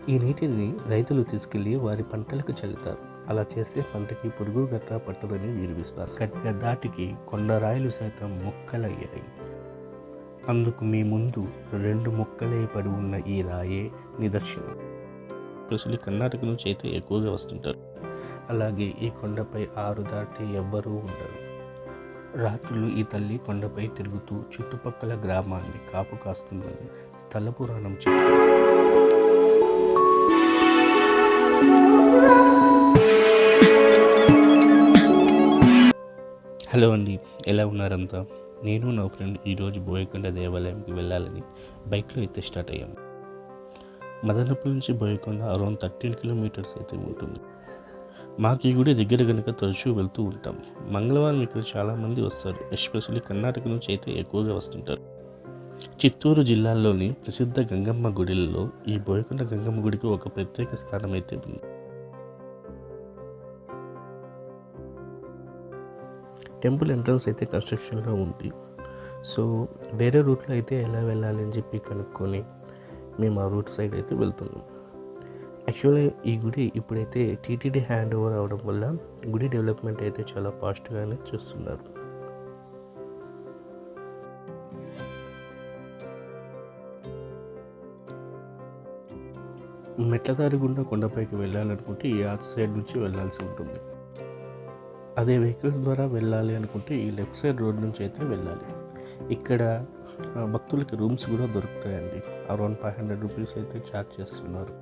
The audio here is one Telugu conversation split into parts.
ఈ నీటిని రైతులు తీసుకెళ్లి వారి పంటలకు చల్లుతారు. అలా చేస్తే పంటకి పురుగు గట్రా పట్టదని వీరి విశ్వాసం. గట్టిగా దాటికి కొండరాయిలు సైతం ముక్కలయ్యాయి. అందుకు మీ ముందు 2 ముక్కలే పడి ఉన్న ఈ రాయే నిదర్శనం. ప్రజలు కర్ణాటక నుంచి అయితే ఎక్కువగా వస్తుంటారు. అలాగే ఈ కొండపై 6 దాటి ఎవ్వరూ ఉండరు. రాత్రులు ఈ తల్లి కొండపై తిరుగుతూ చుట్టుపక్కల గ్రామాన్ని కాపు కాస్తుందని స్థల పురాణం చెప్తుంది. హలో అండి, ఎలా ఉన్నారంతా? నేను నా ఫ్రెండ్ ఈరోజు బోయకొండ దేవాలయంకి వెళ్ళాలని బైక్లో అయితే స్టార్ట్ అయ్యాము. మదనపల్లి నుంచి బోయకొండ అరౌండ్ 13 కిలోమీటర్స్ అయితే ఉంటుంది. మాకు ఈ గుడి దగ్గర కనుక తరచూ వెళ్తూ ఉంటాం. మంగళవారం ఇక్కడ చాలామంది వస్తారు. ఎస్పెషల్లీ కర్ణాటక నుంచి అయితే ఎక్కువగా వస్తుంటారు. చిత్తూరు జిల్లాలోని ప్రసిద్ధ గంగమ్మ గుడిలలో ఈ బోయకొండ గంగమ్మ గుడికి ఒక ప్రత్యేక స్థానం అయితే ఉంది. టెంపుల్ ఎంట్రన్స్ అయితే కన్స్ట్రక్షన్లో ఉంది. సో వేరే రూట్లో అయితే ఎలా వెళ్ళాలి అని చెప్పి కనుక్కొని మేము ఆ రూట్ సైడ్ అయితే వెళ్తున్నాం. యాక్చువల్లీ ఈ గుడి ఇప్పుడైతే టీటీడీ హ్యాండ్ ఓవర్ అవడం వల్ల గుడి డెవలప్మెంట్ అయితే చాలా ఫాస్ట్గానే చేస్తున్నారు. మెట్లదారి గుండా కొండపైకి వెళ్ళాలనుకుంటే ఈ ఆర్చ్ సైడ్ నుంచి వెళ్ళాల్సి ఉంటుంది. అదే వెహికల్స్ ద్వారా వెళ్ళాలి అనుకుంటే ఈ లెఫ్ట్ సైడ్ రోడ్ నుంచి అయితే వెళ్ళాలి. ఇక్కడ భక్తులకి రూమ్స్ కూడా దొరుకుతాయండి. అరౌండ్ 500 రూపీస్ అయితే ఛార్జ్ చేస్తున్నారు.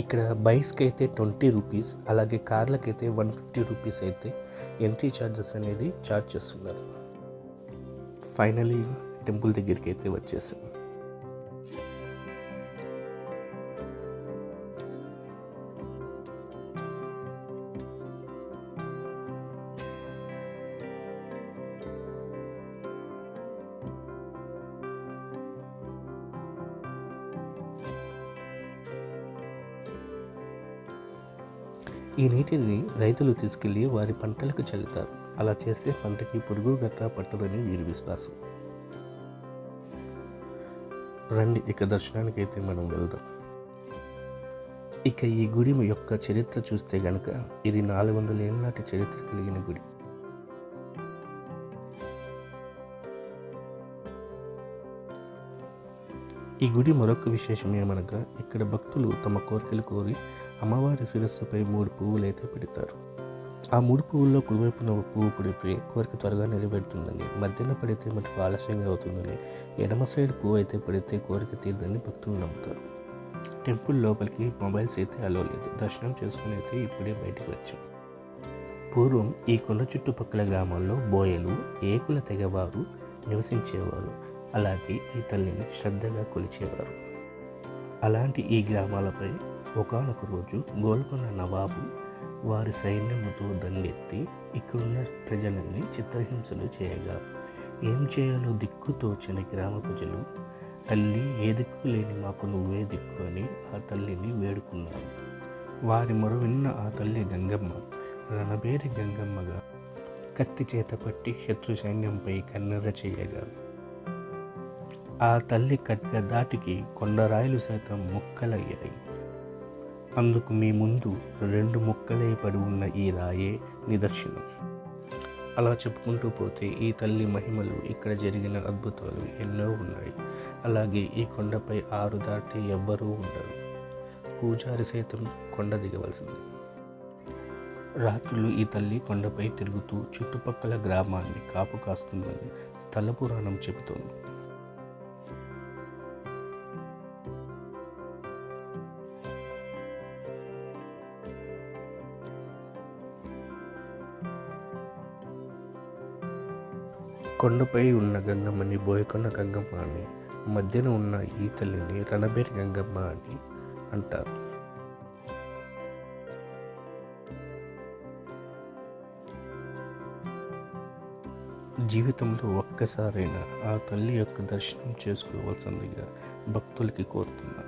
ఇక్కడ బైక్స్కి అయితే 20 రూపీస్, అలాగే కార్లకైతే 150 రూపీస్ అయితే ఎంట్రీ ఛార్జెస్ అనేది ఛార్జ్ చేస్తున్నారు. ఫైనలీ టెంపుల్ దగ్గరికి అయితే వచ్చేసాం. ఈ నీటిని రైతులు తీసుకెళ్లి వారి పంటలకు చల్లుతారు. అలా చేస్తే పంటకి పురుగు గట్రా పట్టదని వీరి విశ్వాసం. రండి, ఇక దర్శనానికి అయితే మనం వెళ్దాం. ఇక ఈ గుడి యొక్క చరిత్ర చూస్తే గనక ఇది 400 ఏళ్ళ నాటి చరిత్ర కలిగిన గుడి. ఈ గుడి మరొక విశేషం ఏమనగా ఇక్కడ భక్తులు తమ కోరికలు కోరి అమ్మవారి శిరస్సుపై 3 పువ్వులు అయితే పెడతారు. ఆ 3 పువ్వుల్లో కుడివైపున ఒక పువ్వు పడితే కోరిక త్వరగా నెరవేరుతుందని, మధ్యన పడితే మటుకు ఆలస్యంగా అవుతుందని, ఎడమ సైడ్ పువ్వు అయితే పడితే కోరిక తీరదని భక్తులు నమ్ముతారు. టెంపుల్ లోపలికి మొబైల్స్ అయితే అలో లేదు. దర్శనం చేసుకుని అయితే ఇప్పుడే బయటకు వచ్చాం. పూర్వం ఈ కొండ చుట్టుపక్కల గ్రామాల్లో బోయలు, ఏకుల తెగవారు నివసించేవారు. అలాగే ఈ తల్లిని శ్రద్ధగా కొలిచేవారు. అలాంటి ఈ గ్రామాలపై ఒకానొక రోజు గోల్కొండ నవాబు వారి సైన్యంతో దండెత్తి ఇక్కడున్న ప్రజలని చిత్రహింసలు చేయగా ఏం చేయాలో దిక్కు తోచని గ్రామ ప్రజలు తల్లి ఏ దిక్కు లేని మాకు నువ్వే దిక్కు అని ఆ తల్లిని వేడుకున్నారు. వారి మొర విన్న ఆ తల్లి గంగమ్మ రణబేరి గంగమ్మగా కత్తి చేత పట్టి శత్రు సైన్యంపై కన్నెర్ర చేయగా ఆ తల్లి ఖడ్గ దాటికి కొండరాయిలు సైతం ముక్కలయ్యాయి. అందుకు మీ ముందు 2 ముక్కలే పడి ఉన్న ఈ రాయే నిదర్శనం. అలా చెప్పుకుంటూ పోతే ఈ తల్లి మహిమలు, ఇక్కడ జరిగిన అద్భుతాలు ఎన్నో ఉన్నాయి. అలాగే ఈ కొండపై 6 దాటి ఎవ్వరూ ఉండరు. పూజారి సైతం కొండ దిగవలసింది. రాత్రులు ఈ తల్లి కొండపై తిరుగుతూ చుట్టుపక్కల గ్రామాన్ని కాపు కాస్తుందని స్థల పురాణం చెబుతోంది. కొండపై ఉన్న గంగమ్మని బోయకొండ గంగమ్మ అని, మధ్యన ఉన్న ఈ తల్లిని రణబేరి గంగమ్మ అని అంటారు. జీవితంలో ఒక్కసారైనా ఆ తల్లి యొక్క దర్శనం చేసుకోవాల్సిందిగా భక్తులకి కోరుతున్నారు.